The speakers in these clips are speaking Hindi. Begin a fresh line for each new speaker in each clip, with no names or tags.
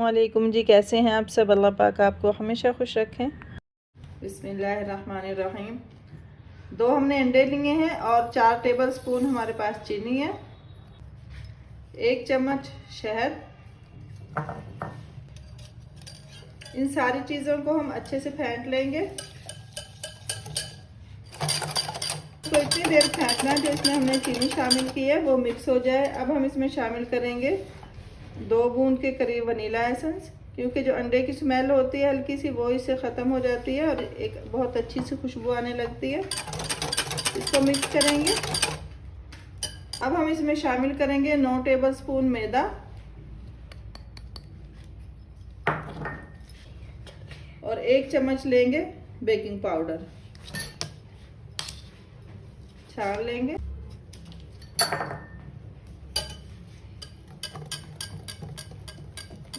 अस्सलामुअलैकुम जी, कैसे हैं आप सब। अल्लाह पाक आपको हमेशा खुश रखें। बिस्मिल्लाहिर्रहमानिर्रहीम। 2 हमने अंडे लिए हैं और 4 टेबल स्पून हमारे पास चीनी है, 1 चम्मच शहद। इन सारी चीज़ों को हम अच्छे से फेंट लेंगे। तो इतनी देर फेंटना है जो इसमें हमने चीनी शामिल की है वो मिक्स हो जाए। अब हम इसमें शामिल करेंगे 2 बूंद के करीब वनीला एसेंस, क्योंकि जो अंडे की स्मेल होती है हल्की सी वो इससे ख़त्म हो जाती है और एक बहुत अच्छी सी खुशबू आने लगती है। इसको मिक्स करेंगे। अब हम इसमें शामिल करेंगे 9 टेबल स्पून मैदा और 1 चम्मच लेंगे बेकिंग पाउडर। छान लेंगे।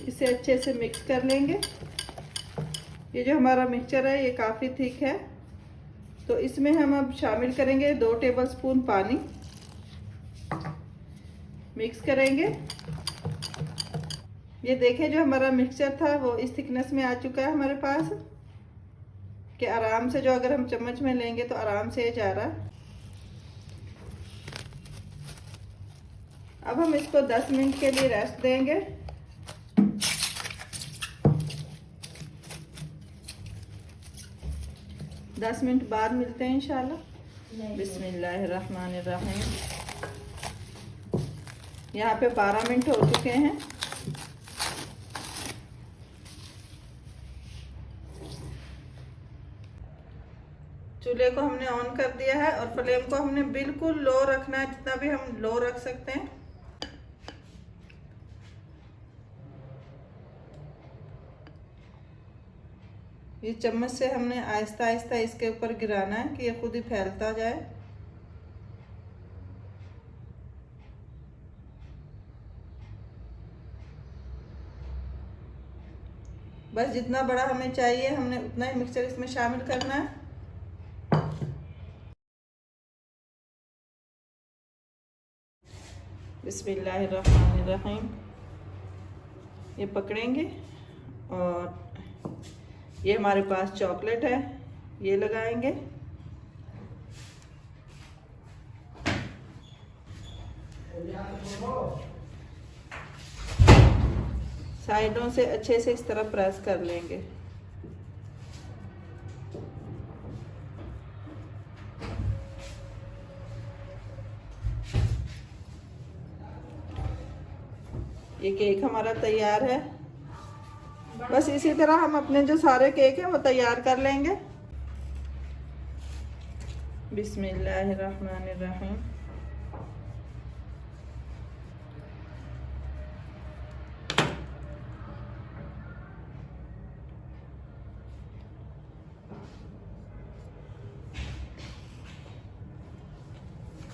इसे अच्छे से मिक्स कर लेंगे। ये जो हमारा मिक्सचर है ये काफ़ी थिक है, तो इसमें हम अब शामिल करेंगे 2 टेबल स्पून पानी। मिक्स करेंगे। ये देखें जो हमारा मिक्सचर था वो इस थिकनेस में आ चुका है हमारे पास, कि आराम से जो अगर हम चम्मच में लेंगे तो आराम से जा रहा है। अब हम इसको 10 मिनट के लिए रेस्ट देंगे। दस मिनट बाद मिलते हैं इंशाल्लाह। बिस्मिल्लाहिर्रहमानिर्रहीम। यहाँ पे 12 मिनट हो चुके हैं। चूल्हे को हमने ऑन कर दिया है और फ्लेम को हमने बिल्कुल लो रखना है, जितना भी हम लो रख सकते हैं। ये चम्मच से हमने आहिस्ता आहिस्ता इसके ऊपर गिराना है कि ये खुद ही फैलता जाए। बस जितना बड़ा हमें चाहिए हमने उतना ही मिक्सचर इसमें शामिल करना है। बिस्मिल्लाहिर्रहमानिर्रहीम। ये पकड़ेंगे और ये हमारे पास चॉकलेट है, ये लगाएंगे। साइडों से अच्छे से इस तरह प्रेस कर लेंगे। ये केक हमारा तैयार है। बस इसी तरह हम अपने जो सारे केक हैं वो तैयार कर लेंगे। बिस्मिल्लाहिर्रहमानिर्रहीम।